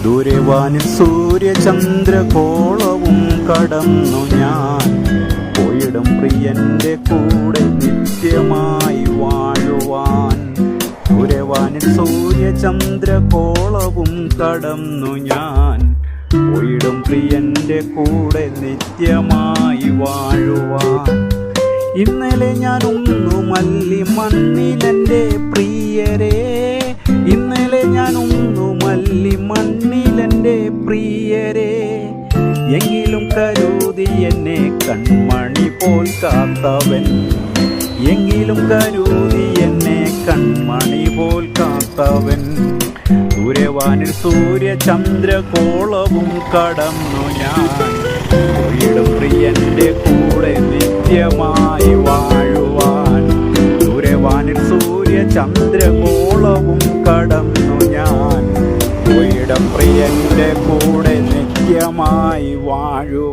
ദൂരവാനിൽ സൂര്യചന്ദ്രകോളവും കടന്നു ഞാൻ പോയിടും പ്രിയന്റെ കൂടെ നിത്യമായി വാഴുവാൻ. ദൂരവാനിൽ സൂര്യചന്ദ്രകോളവും കടന്നു ഞാൻ പോയിടും പ്രിയന്റെ കൂടെ നിത്യമായി വാഴുവാൻ. ഇന്നലെ ഞാൻ ഒന്നു മല്ലി മണ്ണിലെൻ്റെ പ്രിയരേ, ഇന്നലെ ഞാൻ ഒന്നു മല്ലി മണ്ണിലെൻ്റെ പ്രിയരേ, എങ്കിലും കരുതി എന്നെ കൺമണി പോൽ കാത്തവൻ, എങ്കിലും കരുതി എന്നെ കൺമണി പോൽ കാത്തവൻ. ദൂരവാനിൽ സൂര്യചന്ദ്രകോളവും കടന്നു ഞാൻ പോയിടും പ്രിയന്റെ കൂടെ നിത്യമായി വാഴുവാൻ. ദൂരവാനിൽ സൂര്യചന്ദ്രകോളവും കടന്നു ഞാൻ പോയിടും പ്രിയന്റെ കൂടെ നിത്യമായി വാഴുവാൻ.